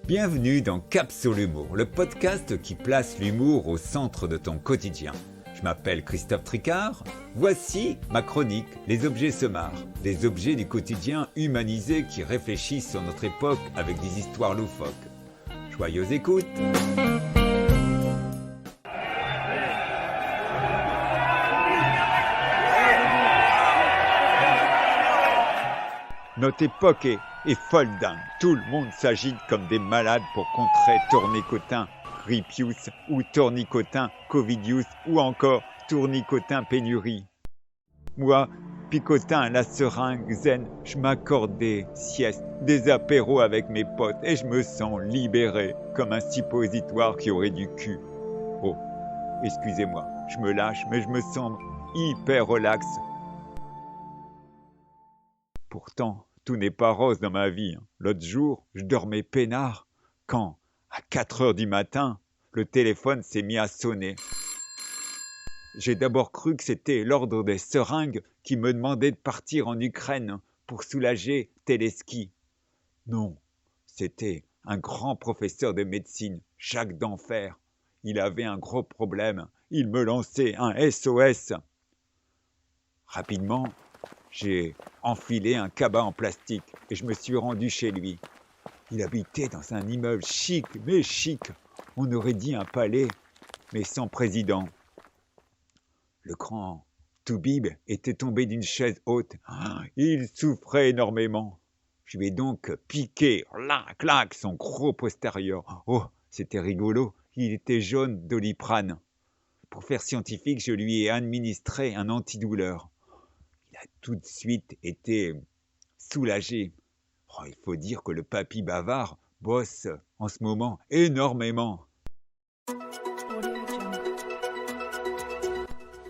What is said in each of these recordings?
Bienvenue dans Cap sur l'humour, le podcast qui place l'humour au centre de ton quotidien. Je m'appelle Christophe Tricard, voici ma chronique « Les objets se marrent », des objets du quotidien humanisés qui réfléchissent sur notre époque avec des histoires loufoques. Joyeuse écoute. Notre époque est folle dingue. Tout le monde s'agite comme des malades pour contrer tournicotin Gripius ou tournicotin Covidius ou encore tournicotin pénurie. Moi, picotin à la seringue zen, je m'accorde des siestes, des apéros avec mes potes et je me sens libéré comme un suppositoire qui aurait du cul. Oh, excusez-moi, je me lâche mais je me sens hyper relax. Pourtant, tout n'est pas rose dans ma vie. L'autre jour, je dormais peinard quand, à 4 heures du matin, le téléphone s'est mis à sonner. J'ai d'abord cru que c'était l'ordre des seringues qui me demandait de partir en Ukraine pour soulager Téléski. Non, c'était un grand professeur de médecine, Jacques d'Enfer. Il avait un gros problème. Il me lançait un SOS. Rapidement, j'ai enfilé un cabas en plastique et je me suis rendu chez lui. Il habitait dans un immeuble chic, mais chic. On aurait dit un palais, mais sans président. Le grand Toubib était tombé d'une chaise haute. Il souffrait énormément. Je lui ai donc piqué, clac, son gros postérieur. Oh, c'était rigolo. Il était jaune Doliprane. Pour faire scientifique, je lui ai administré un antidouleur. Il a tout de suite été soulagé. Oh, il faut dire que le papy bavard bosse en ce moment énormément.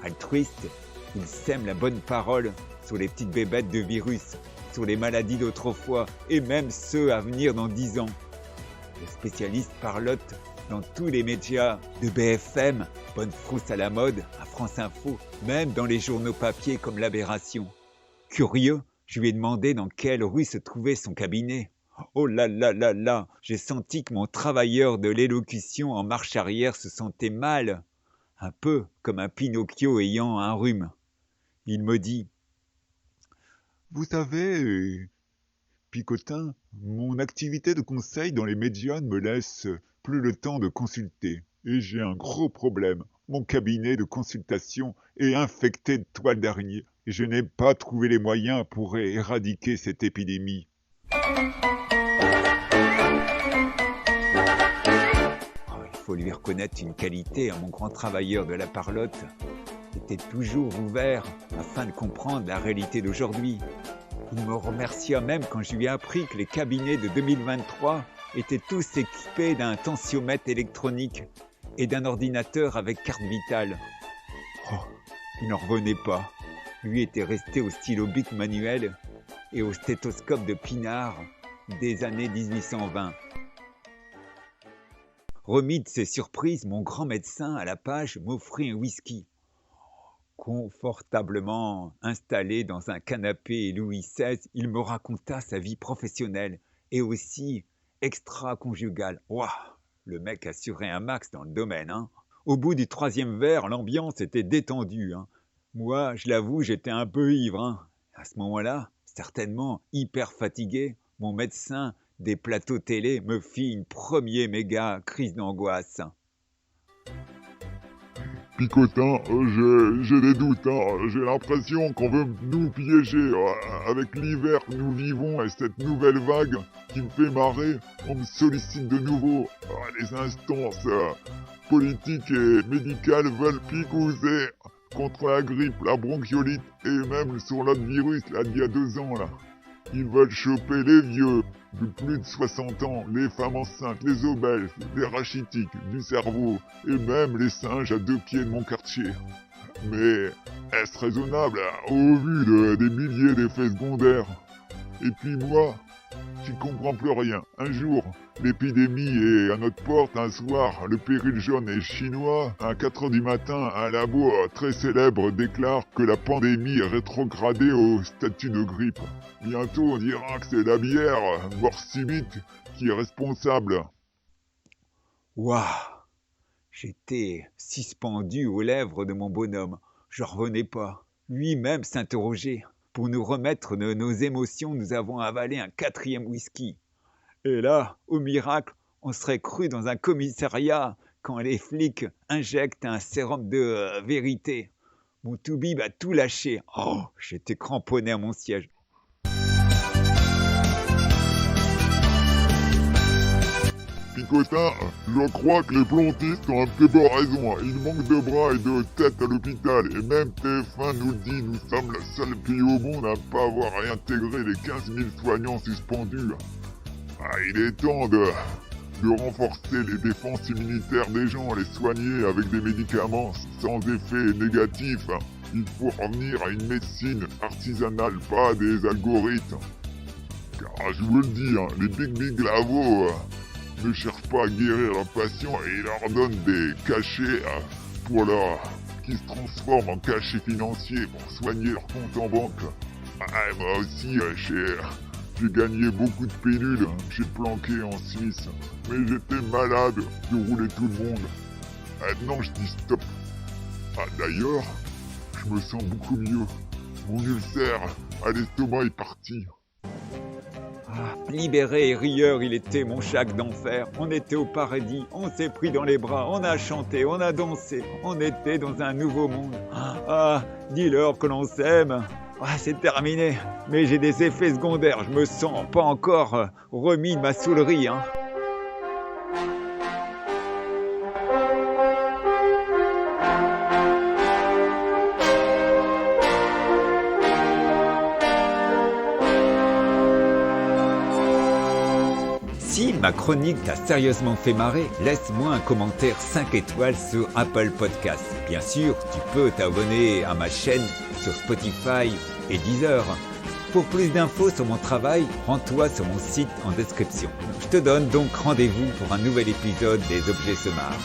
Altruiste, il sème la bonne parole sur les petites bébêtes de virus, sur les maladies d'autrefois et même ceux à venir dans 10 ans. Le spécialiste parlotte dans tous les médias de BFM, Bonne Frousse à la mode, à France Info, même dans les journaux papier comme L'Aberration. Curieux, je lui ai demandé dans quelle rue se trouvait son cabinet. Oh là là là là, j'ai senti que mon travailleur de l'élocution en marche arrière se sentait mal, un peu comme un Pinocchio ayant un rhume. Il me dit « Vous savez, Picotin, mon activité de conseil dans les médias ne me laisse plus le temps de consulter. Et j'ai un gros problème. Mon cabinet de consultation est infecté de toile d'araignée. Et je n'ai pas trouvé les moyens pour éradiquer cette épidémie. » Il faut lui reconnaître une qualité, mon grand travailleur de la parlotte était toujours ouvert afin de comprendre la réalité d'aujourd'hui. Il me remercia même quand je lui ai appris que les cabinets de 2023 étaient tous équipés d'un tensiomètre électronique et d'un ordinateur avec carte vitale. Oh, il n'en revenait pas. Lui était resté au stylo bic manuel et au stéthoscope de Pinard des années 1820. Remis de ses surprises, mon grand médecin à la page m'offrit un whisky. Confortablement installé dans un canapé Louis XVI, il me raconta sa vie professionnelle et aussi extra-conjugale. Ouah, le mec assurait un max dans le domaine. Au bout du 3e verre, l'ambiance était détendue. Moi, je l'avoue, j'étais un peu ivre. À ce moment-là, certainement hyper fatigué, mon médecin des plateaux télé me fit une première méga crise d'angoisse. Picotin, j'ai des doutes, j'ai l'impression qu'on veut nous piéger. Avec l'hiver que nous vivons et cette nouvelle vague qui me fait marrer, on me sollicite de nouveau. Les instances politiques et médicales veulent picouser contre la grippe, la bronchiolite et même sur l'autre virus là d'il y a 2 ans là. Ils veulent choper les vieux de plus de 60 ans, les femmes enceintes, les obèses, les rachitiques, du cerveau et même les singes à 2 pieds de mon quartier. Mais est-ce raisonnable au vu des milliers d'effets secondaires? Et puis moi, J'y comprends plus rien. Un jour, l'épidémie est à notre porte. Un soir, le péril jaune est chinois. À 4 h du matin, un labo très célèbre déclare que la pandémie est rétrogradée au statut de grippe. Bientôt, on dira que c'est la bière, mort subite, qui est responsable. Waouh! J'étais suspendu aux lèvres de mon bonhomme. Je revenais pas. Lui-même s'interrogeait. Pour nous remettre de nos émotions, nous avons avalé un 4e whisky. Et là, au miracle, on serait cru dans un commissariat quand les flics injectent un sérum de vérité. Mon toubib a tout lâché. Oh, j'étais cramponné à mon siège. Picotin, je crois que les plantistes ont un peu pas raison. Il manque de bras et de tête à l'hôpital. Et même TF1 nous le dit, nous sommes le seul pays au monde à ne pas avoir réintégré les 15 000 soignants suspendus. Il est temps de renforcer les défenses immunitaires des gens, les soigner avec des médicaments sans effet négatif. Il faut revenir à une médecine artisanale, pas des algorithmes. Car je vous le dis, les big lavos ne cherchent pas à guérir leurs patients et ils leur donnent des cachets qui se transforment en cachets financiers pour soigner leur compte en banque. Moi aussi, j'ai gagné beaucoup de pilules que j'ai planquées en Suisse, mais j'étais malade, je roulais tout le monde. Maintenant, je dis stop. D'ailleurs, je me sens beaucoup mieux. Mon ulcère à l'estomac est parti. Libéré et rieur, il était mon Jacques d'enfer. On était au paradis, on s'est pris dans les bras, on a chanté, on a dansé, on était dans un nouveau monde. Dis-leur que l'on s'aime. C'est terminé, mais j'ai des effets secondaires, je me sens pas encore remis de ma saoulerie. Si ma chronique t'a sérieusement fait marrer, laisse-moi un commentaire 5 étoiles sur Apple Podcast. Bien sûr, tu peux t'abonner à ma chaîne sur Spotify et Deezer. Pour plus d'infos sur mon travail, rends-toi sur mon site en description. Je te donne donc rendez-vous pour un nouvel épisode des Objets se marrent.